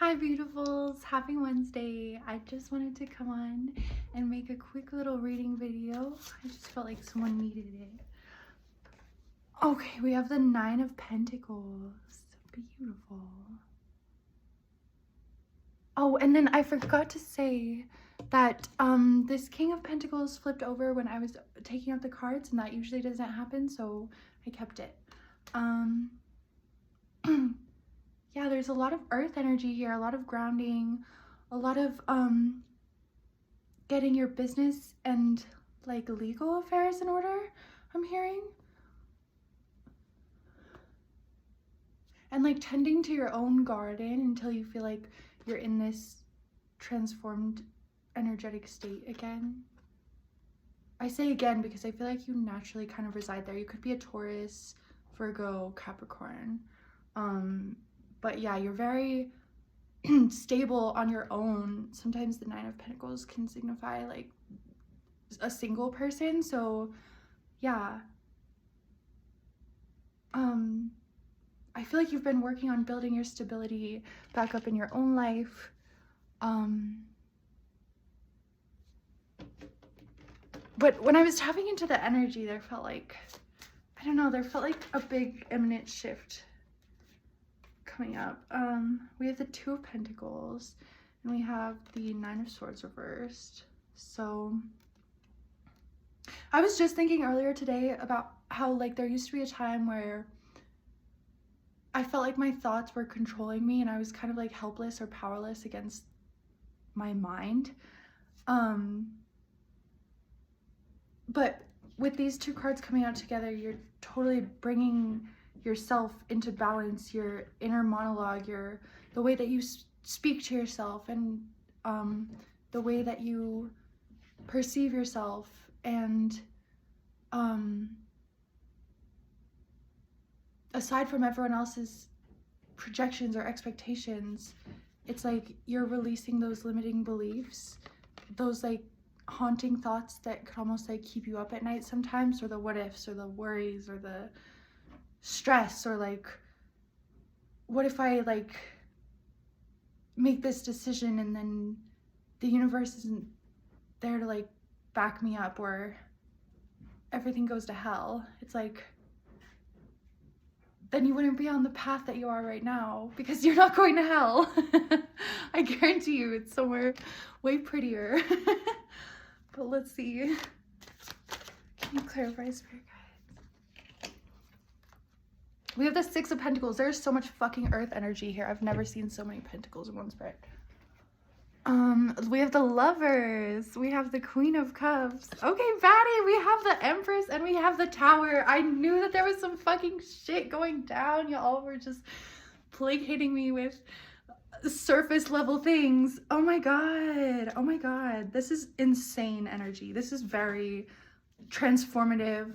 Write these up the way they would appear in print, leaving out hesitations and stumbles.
Hi beautifuls, happy Wednesday. I just wanted to come on and make a quick little reading video. I just felt like someone needed it. Okay, we have the Nine of Pentacles. Beautiful. Oh, and then I forgot to say that this King of Pentacles flipped over when I was taking out the cards, and that usually doesn't happen, so I kept it. Yeah, there's a lot of earth energy here, a lot of grounding, a lot of getting your business and like legal affairs in order, I'm hearing. And like tending to your own garden until you feel like you're in this transformed energetic state again. I say again because I feel like you naturally kind of reside there. You could be a Taurus, Virgo, Capricorn. But yeah, you're very stable on your own. Sometimes the Nine of Pentacles can signify like a single person, so yeah. I feel like you've been working on building your stability back up in your own life. But when I was tapping into the energy, there felt like, I don't know, there felt like a big imminent shift coming up. We have the Two of Pentacles and we have the Nine of Swords reversed. So I was just thinking earlier today about how like there used to be a time where I felt like my thoughts were controlling me and I was kind of like helpless or powerless against my mind. But with these two cards coming out together, you're totally bringing yourself into balance, your inner monologue, the way that you speak to yourself, and the way that you perceive yourself, and aside from everyone else's projections or expectations, it's like you're releasing those limiting beliefs, those like haunting thoughts that could almost like keep you up at night sometimes, or the what ifs or the worries or the stress, or like what if I like make this decision and then the universe isn't there to like back me up, or everything goes to hell. It's like then you wouldn't be on the path that you are right now, because you're not going to hell. I guarantee you it's somewhere way prettier. But let's see. Can you clarify, Spirit Guides? We have the Six of Pentacles. There's so much fucking earth energy here. I've never seen so many pentacles in one spirit. We have the Lovers. We have the Queen of Cups. Okay, Batty, we have the Empress and we have the Tower. I knew that there was some fucking shit going down. Y'all were just placating me with surface level things. Oh my god. Oh my god. This is insane energy. This is very transformative.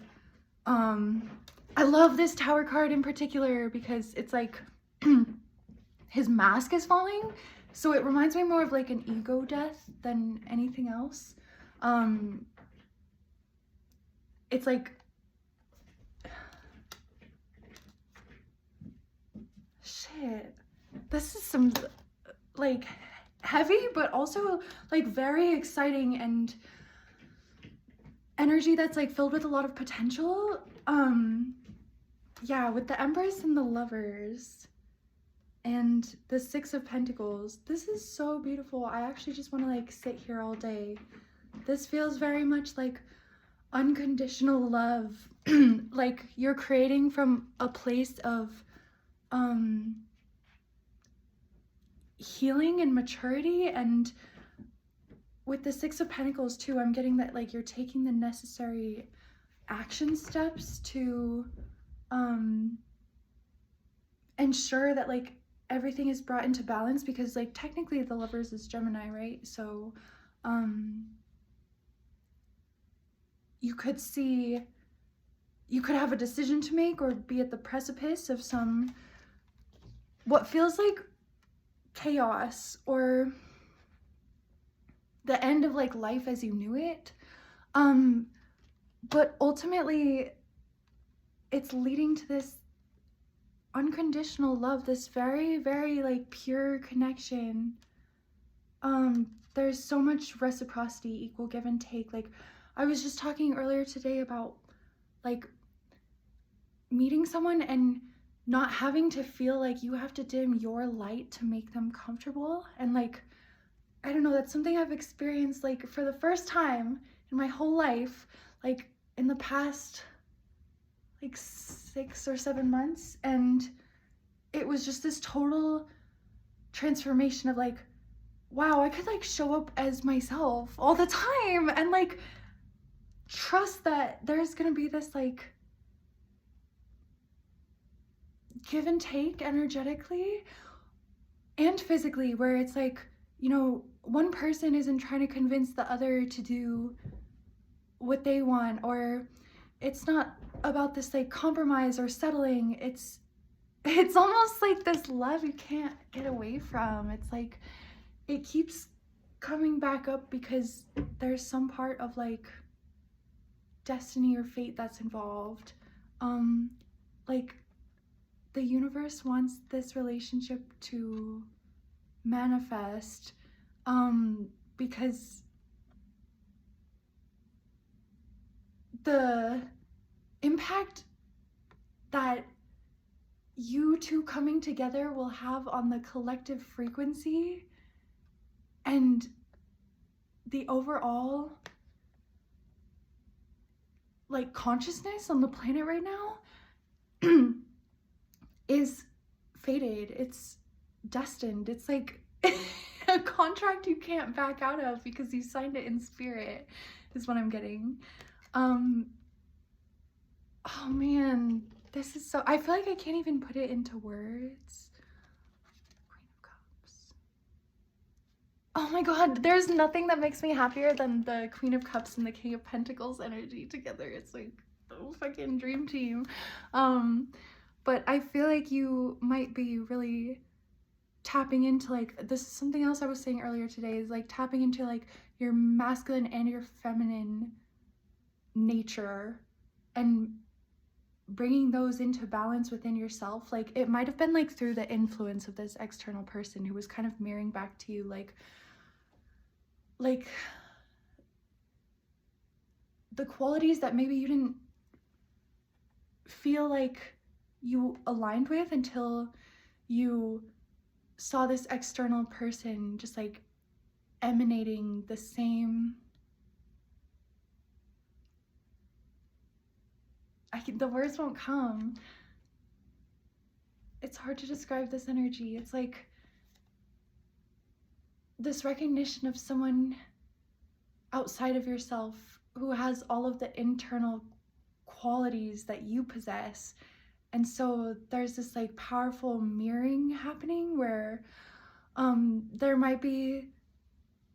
I love this Tower card in particular because it's like his mask is falling. So it reminds me more of like an ego death than anything else. It's like, shit, this is some like heavy, but also like very exciting and energy that's like filled with a lot of potential. Yeah, with the Empress and the Lovers and the Six of Pentacles, this is so beautiful. I actually just want to like sit here all day. This feels very much like unconditional love. Like you're creating from a place of healing and maturity. And with the Six of Pentacles too, I'm getting that like you're taking the necessary action steps to ensure that like everything is brought into balance, because like technically the Lovers is Gemini, right? So you could have a decision to make or be at the precipice of some what feels like chaos or the end of like life as you knew it, but ultimately it's leading to this unconditional love, this very, very like pure connection. There's so much reciprocity, equal give and take. Like I was just talking earlier today about like meeting someone and not having to feel like you have to dim your light to make them comfortable. And like, I don't know, that's something I've experienced like for the first time in my whole life, like in the past like 6 or 7 months. And it was just this total transformation of like, wow, I could like show up as myself all the time and like trust that there's gonna be this like give and take energetically and physically, where it's like, you know, one person isn't trying to convince the other to do what they want, or it's not about this like compromise or settling. It's almost like this love you can't get away from. It's like it keeps coming back up because there's some part of like destiny or fate that's involved. Like the universe wants this relationship to manifest, because the impact that you two coming together will have on the collective frequency and the overall like consciousness on the planet right now is fated. It's destined. It's like a contract you can't back out of because you signed it in spirit, is what I'm getting. Oh man, this is so, I feel like I can't even put it into words. Queen of Cups. Oh my god, there's nothing that makes me happier than the Queen of Cups and the King of Pentacles energy together. It's like a fucking dream team. But I feel like you might be really tapping into like, this is something else I was saying earlier today, is like tapping into like your masculine and your feminine nature and bringing those into balance within yourself. Like it might have been like through the influence of this external person who was kind of mirroring back to you like the qualities that maybe you didn't feel like you aligned with until you saw this external person just like emanating the same, the words won't come. It's hard to describe this energy. It's like this recognition of someone outside of yourself who has all of the internal qualities that you possess. And so there's this like powerful mirroring happening where there might be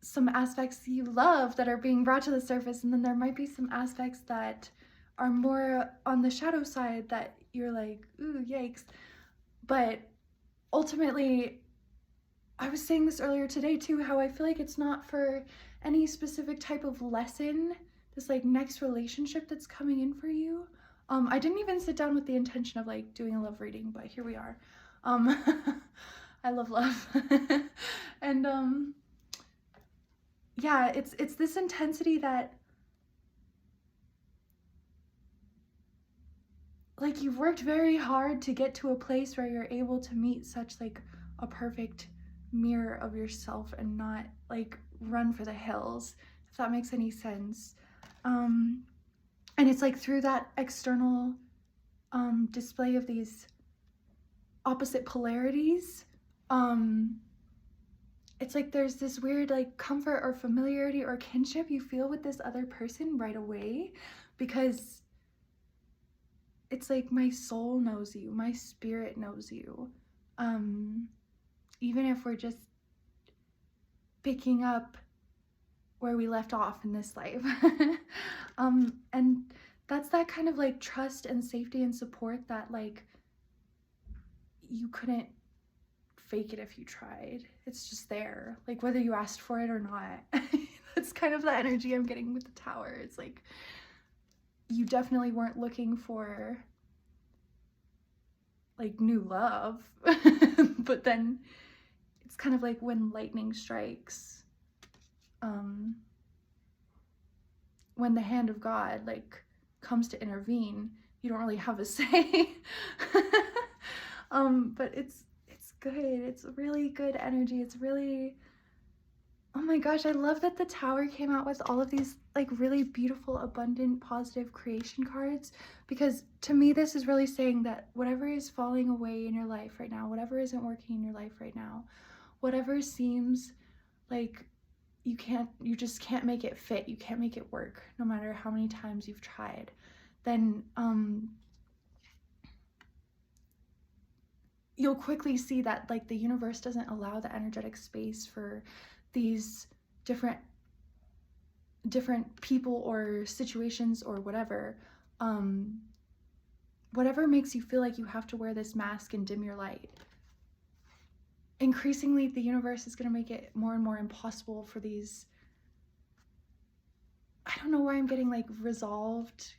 some aspects you love that are being brought to the surface, and then there might be some aspects that are more on the shadow side that you're like, ooh, yikes. But ultimately, I was saying this earlier today too, how I feel like it's not for any specific type of lesson, this like next relationship that's coming in for you. I didn't even sit down with the intention of like doing a love reading, but here we are. I love love. And yeah, it's this intensity that like you've worked very hard to get to a place where you're able to meet such like a perfect mirror of yourself and not like run for the hills, if that makes any sense. And it's like through that external display of these opposite polarities, it's like there's this weird like comfort or familiarity or kinship you feel with this other person right away, because it's like my soul knows you, my spirit knows you, even if we're just picking up where we left off in this life. And that's that kind of like trust and safety and support that like you couldn't fake it if you tried. It's just there, like whether you asked for it or not. That's kind of the energy I'm getting with the Tower. It's like you definitely weren't looking for like new love. But then it's kind of like when lightning strikes, when the hand of God like comes to intervene, you don't really have a say. But it's good. It's really good energy. It's really, oh my gosh, I love that the tower came out with all of these like really beautiful, abundant, positive creation cards, because to me this is really saying that whatever is falling away in your life right now, whatever isn't working in your life right now, whatever seems like you just can't make it fit, you can't make it work, no matter how many times you've tried, then you'll quickly see that like the universe doesn't allow the energetic space for these different people or situations or whatever makes you feel like you have to wear this mask and dim your light. Increasingly, the universe is going to make it more and more impossible for these, I don't know why I'm getting like resolved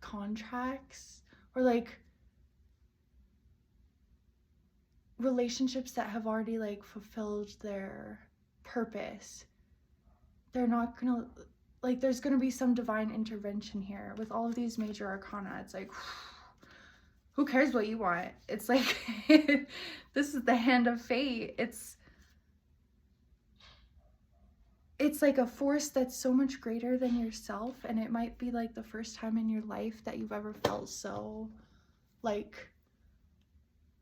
contracts, or like relationships that have already like fulfilled their purpose. They're not gonna, like, there's gonna be some divine intervention here with all of these major arcana. It's like, who cares what you want? It's like, this is the hand of fate. It's like a force that's so much greater than yourself, and it might be like the first time in your life that you've ever felt so like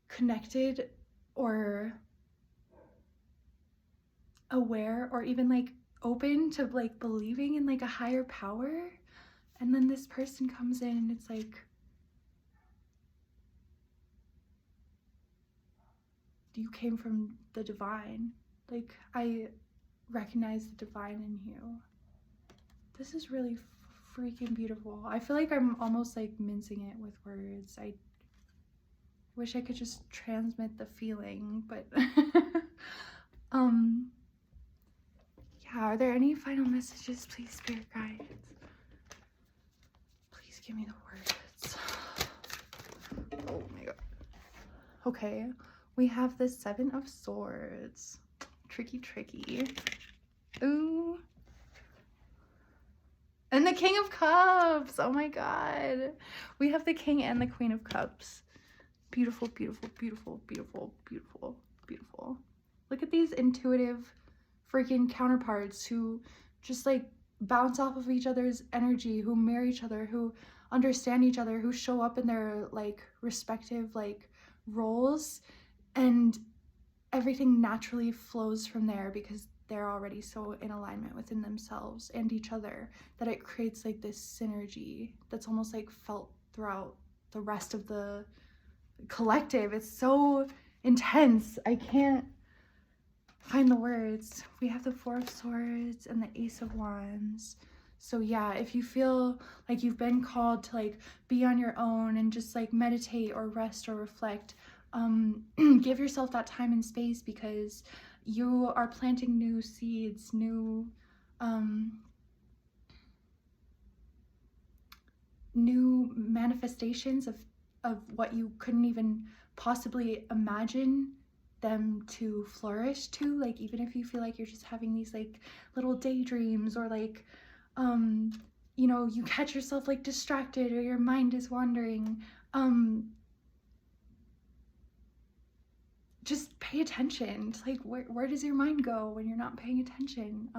connected or aware or even like open to like believing in like a higher power. And then this person comes in and it's like, you came from the divine. Like, I recognize the divine in you. This is really freaking beautiful. I feel like I'm almost like mincing it with words. I wish I could just transmit the feeling, but yeah, are there any final messages, please, spirit guides? Please give me the words. Oh my god. Okay, we have the Seven of Swords. Tricky. Ooh. And the King of Cups. Oh my god. We have the King and the Queen of Cups. Beautiful. Look at these intuitive freaking counterparts who just like bounce off of each other's energy, who mirror each other, who understand each other, who show up in their like respective like roles, and everything naturally flows from there because they're already so in alignment within themselves and each other that it creates like this synergy that's almost like felt throughout the rest of the collective. It's so intense. I can't find the words. We have the Four of Swords and the Ace of Wands. So yeah, if you feel like you've been called to like be on your own and just like meditate or rest or reflect, give yourself that time and space, because you are planting new seeds, new manifestations of what you couldn't even possibly imagine them to flourish to. Like, even if you feel like you're just having these like little daydreams, or like you know, you catch yourself like distracted or your mind is wandering, just pay attention to like where does your mind go when you're not paying attention.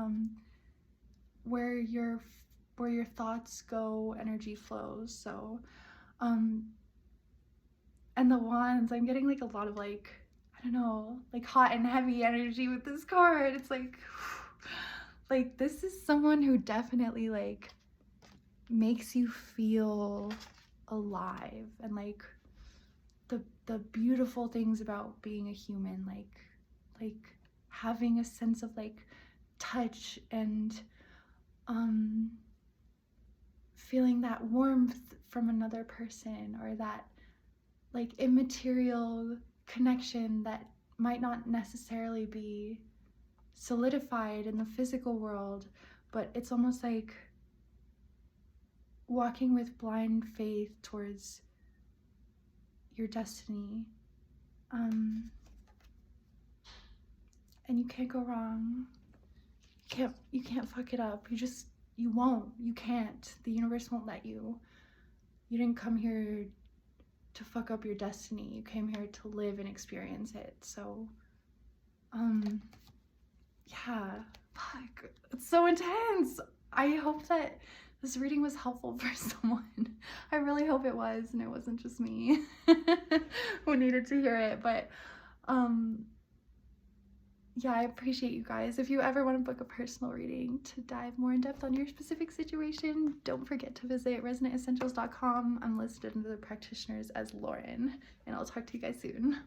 Where your thoughts go, energy flows. So and the Wands, I'm getting like a lot of like, I don't know, like hot and heavy energy with this card. It's like like this is someone who definitely like makes you feel alive, and like the beautiful things about being a human, like having a sense of like touch and feeling that warmth from another person, or that like immaterial connection that might not necessarily be solidified in the physical world, but it's almost like walking with blind faith towards your destiny. And you can't go wrong. You can't fuck it up. You won't. You can't. The universe won't let you. You didn't come here to fuck up your destiny. You came here to live and experience it. So, yeah. Fuck. It's so intense. I hope that this reading was helpful for someone. I really hope it was, and it wasn't just me who needed to hear it. But, yeah, I appreciate you guys. If you ever want to book a personal reading to dive more in depth on your specific situation, don't forget to visit resonantessentials.com. I'm listed under the practitioners as Lauren, and I'll talk to you guys soon.